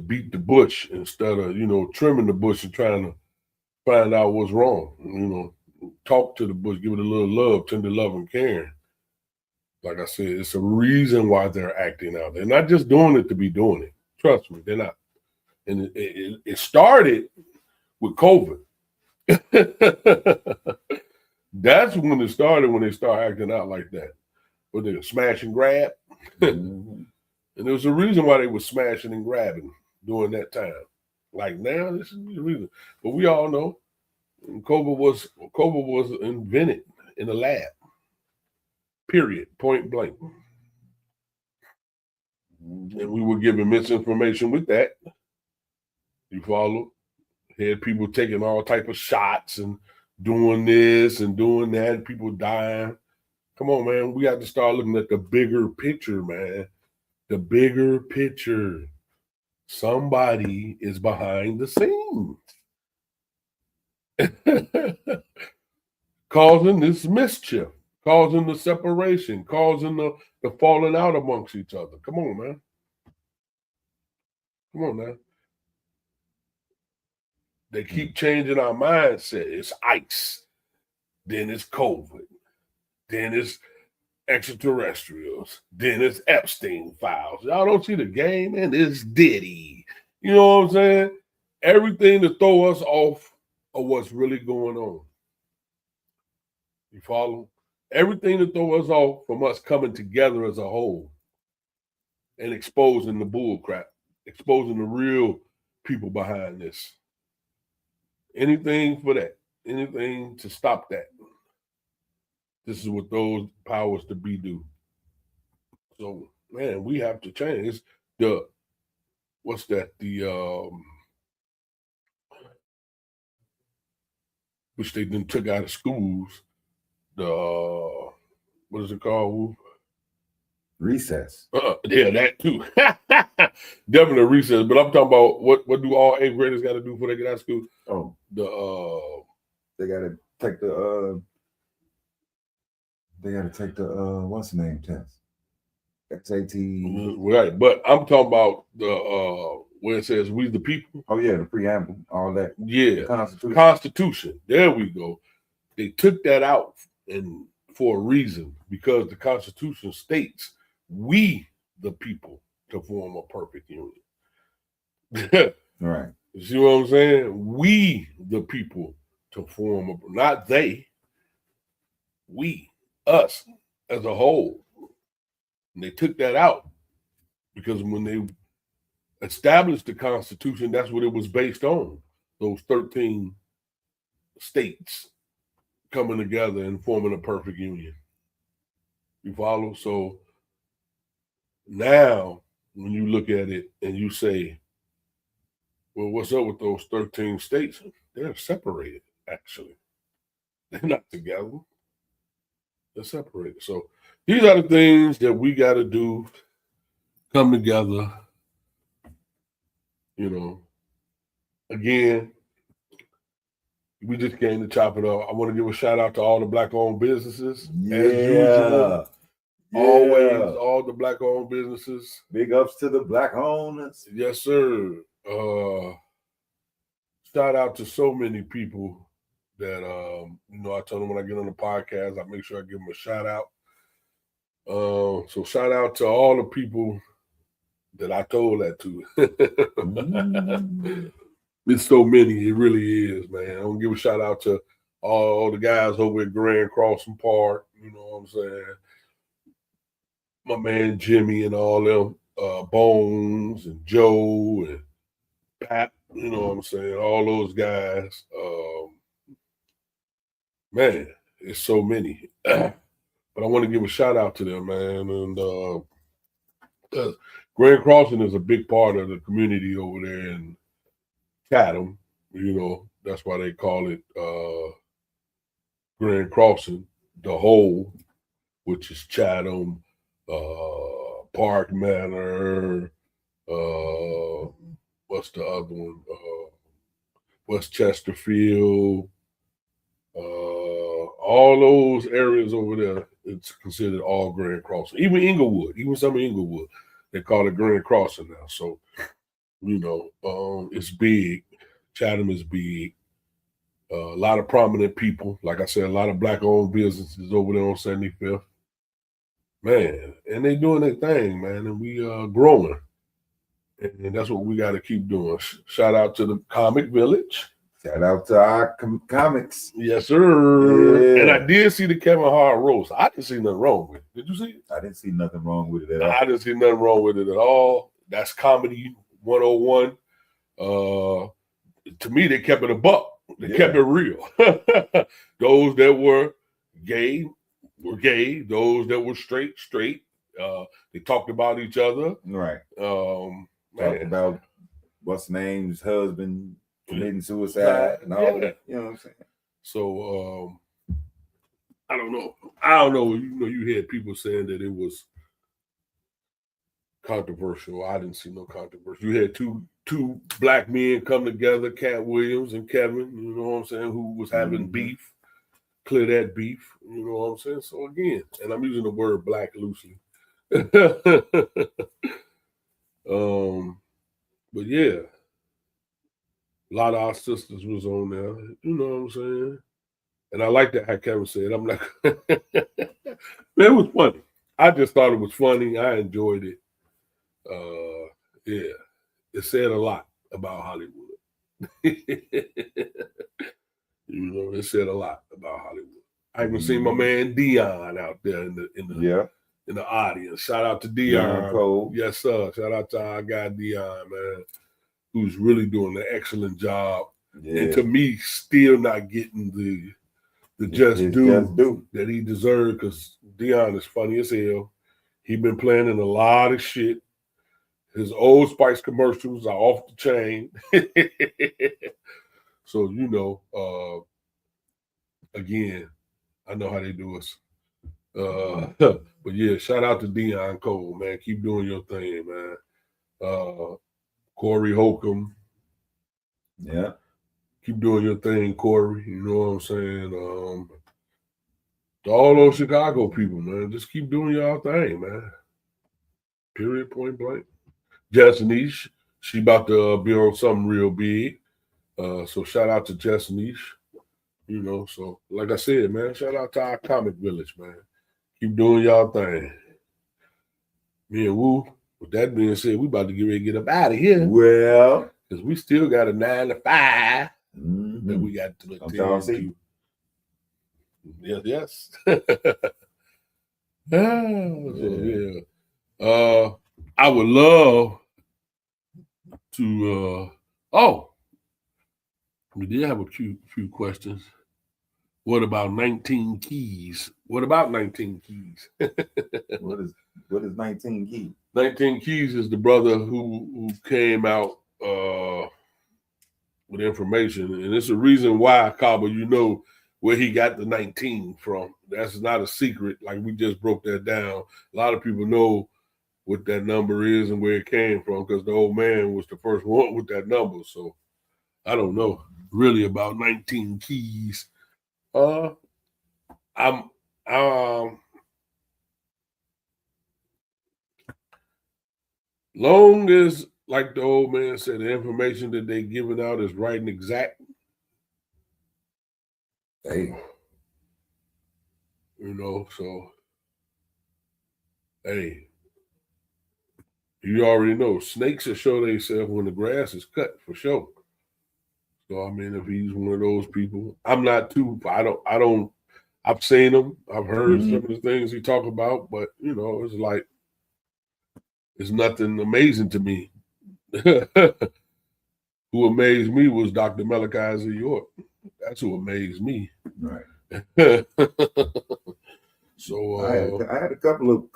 beat the bush instead of trimming the bush and trying to find out what's wrong. Talk to the bush, give it a little love, tender love and caring. Like I said, it's a reason why they're acting out. They're not just doing it to be doing it. Trust me, they're not. And it started with COVID. That's when it started, when they start acting out like that. But they smash and grab. Mm-hmm. And there was a reason why they were smashing and grabbing during that time. Like now, this is the reason. But we all know COVID was invented in a lab. Period. Point blank. Mm-hmm. And we were given misinformation with that. You follow? Had people taking all type of shots and doing this and doing that, people dying. Come on, man. We got to start looking at the bigger picture, man. The bigger picture. Somebody is behind the scenes. Causing this mischief, causing the separation, causing the falling out amongst each other. Come on, man. Come on, man. They keep changing our mindset. It's ICE, then it's COVID, then it's extraterrestrials, then it's Epstein files. Y'all don't see the game, and it's Diddy. You know what I'm saying? Everything to throw us off of what's really going on. You follow? Everything to throw us off from us coming together as a whole and exposing the bull crap, exposing the real people behind this. Anything for that, anything to stop that. This is what those powers to be do. So, man, we have to change. It's what's that? which they then took out of schools. The what is it called? Recess. Yeah, that too. Definitely a recess. But I'm talking about what do all 8th graders got to do before they get out of school? Oh, The they gotta take the what's the name test? SAT. right. But I'm talking about the where it says we the people. Oh yeah, the preamble, all that. Yeah. Constitution. Constitution. There we go. They took that out and for a reason, because the Constitution states we the people to form a perfect union. Right. You see what I'm saying? We the people to form a, not they, we, us as a whole. And they took that out because when they established the Constitution, that's what it was based on. Those 13 states coming together and forming a perfect union. You follow? So now when you look at it and you say, well, what's up with those 13 states? They're separated, actually. They're not together. They're separated. So these are the things that we got to do, come together, you know. Again, we just came to chop it up. I want to give a shout out to all the Black-owned businesses. Yeah. As usual. Yeah. Always, all the Black-owned businesses. Big ups to the Black owners. Yes, sir. Shout out to so many people that, I tell them when I get on the podcast, I make sure I give them a shout out. So shout out to all the people that I told that to. It's so many, it really is, man. I'm gonna give a shout out to all the guys over at Grand Crossing Park, you know what I'm saying? My man Jimmy and all them, Bones and Joe and Pat, you know what I'm saying? All those guys. Man, it's so many. But I want to give a shout out to them, man. And Grand Crossing is a big part of the community over there in Chatham. That's why they call it Grand Crossing, the whole, which is Chatham, Park Manor, what's the other one? West Chesterfield, all those areas over there, it's considered all Grand Crossing. Even Inglewood, even some of Inglewood, they call it Grand Crossing now. So, it's big. Chatham is big. A lot of prominent people. Like I said, a lot of Black-owned businesses over there on 75th. Man, and they doing their thing, man, and we growing. And that's what we got to keep doing. Shout out to the Comic Village. Shout out to our comics. Yes, sir. Yeah. And I did see the Kevin Hart roast. I didn't see nothing wrong with it. Did you see it? I didn't see nothing wrong with it at all. I didn't see nothing wrong with it at all. That's comedy 101. To me, they kept it a buck. They kept it real. Those that were gay were gay. Those that were straight. They talked about each other. Right. Talked about what's the name's husband committing suicide and all that. You know what I'm saying? So I don't know. You had people saying that it was controversial. I didn't see no controversy. You had two black men come together, Cat Williams and Kevin, you know what I'm saying, who was having beef, clear that beef, you know what I'm saying? So again, and I'm using the word black loosely. But yeah, a lot of our sisters was on there, you know what I'm saying? And I like that how Kevin said, I'm like, man, it was funny. I just thought it was funny. I enjoyed it. Yeah, it said a lot about Hollywood. It said a lot about Hollywood. I even seen my man Dion out there in the audience. Shout out to Dion. Yes, sir. Shout out to our guy Dion, man, who's really doing an excellent job. Yeah. And to me, still not getting the just due that he deserved, because Dion is funny as hell. He been playing in a lot of shit. His Old Spice commercials are off the chain. So, again, I know how they do us. But yeah, shout out to Deion Cole, man. Keep doing your thing, man. Corey Holcomb. Yeah. Keep doing your thing, Corey. You know what I'm saying? To all those Chicago people, man, just keep doing y'all thing, man. Period, point blank. Jessaniche, she about to be on something real big. So shout out to Jessaniche. You know, so like I said, man, shout out to our comic village, man. Keep doing y'all thing. Me and Woo, with that being said, we about to get ready to get up out of here. Well, because we still got a 9 to 5 that we got to attend to. Yes. I would love to. We did have a few questions. What about 19 Keys? What about 19 Keys? What is 19 Keys? 19 Keys is the brother who came out with information, and it's a reason why, Cabo, you know where he got the 19 from. That's not a secret. Like, we just broke that down. A lot of people know what that number is and where it came from because the old man was the first one with that number. So I don't know really about 19 Keys. I'm long as, like the old man said, the information that they giving out is right and exact. Hey, you know, so hey, you already know snakes will show themselves when the grass is cut for sure. So I mean, if he's one of those people, I'm not too. I've seen him. I've heard some of the things he talk about, but you know, it's like it's nothing amazing to me. Who amazed me was Dr. Malachi Z. York. That's who amazed me. Right. So I had a couple,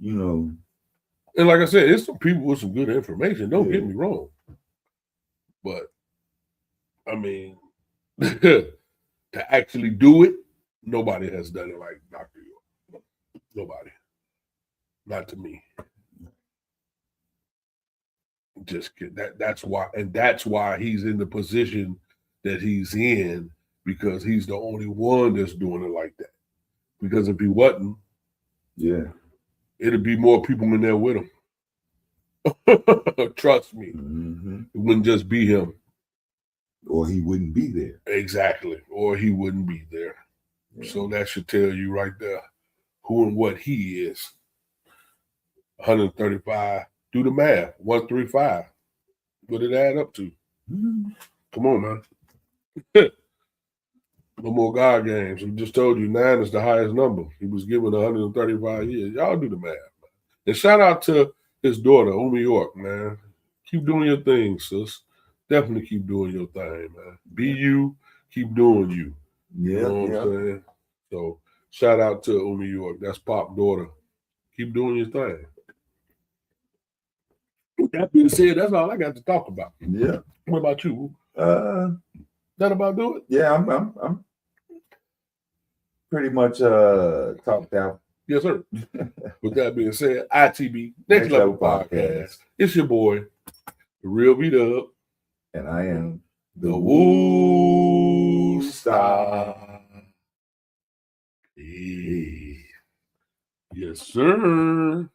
you know. And like I said, it's some people with some good information. Don't get me wrong. But I mean, to actually do it, nobody has done it like Dr. York. Nobody. Not to me. Just kidding. That's why he's in the position that he's in, because he's the only one that's doing it like that. Because if he wasn't, it'd be more people in there with him. Trust me. It wouldn't just be him. Or he wouldn't be there. Exactly. Or he wouldn't be there. Yeah. So that should tell you right there who and what he is. 135. Do the math. 135. What did it add up to? Come on, man. No more God games. We just told you 9 is the highest number. He was given 135 years. Y'all do the math, man. And shout out to his daughter, Umi York, man. Keep doing your thing, sis. Definitely keep doing your thing, man. Be you, keep doing you. You know what I'm saying? So shout out to Umi York. That's Pop's daughter. Keep doing your thing. With that being said, that's all I got to talk about. Yeah. What about you? That about do it? Yeah, I'm pretty much talked out. Yes, sir. With that being said, I.T.B. Next Level Podcast. It's your boy, The Real B-Dub. And I am the Woo Star. Yes, sir.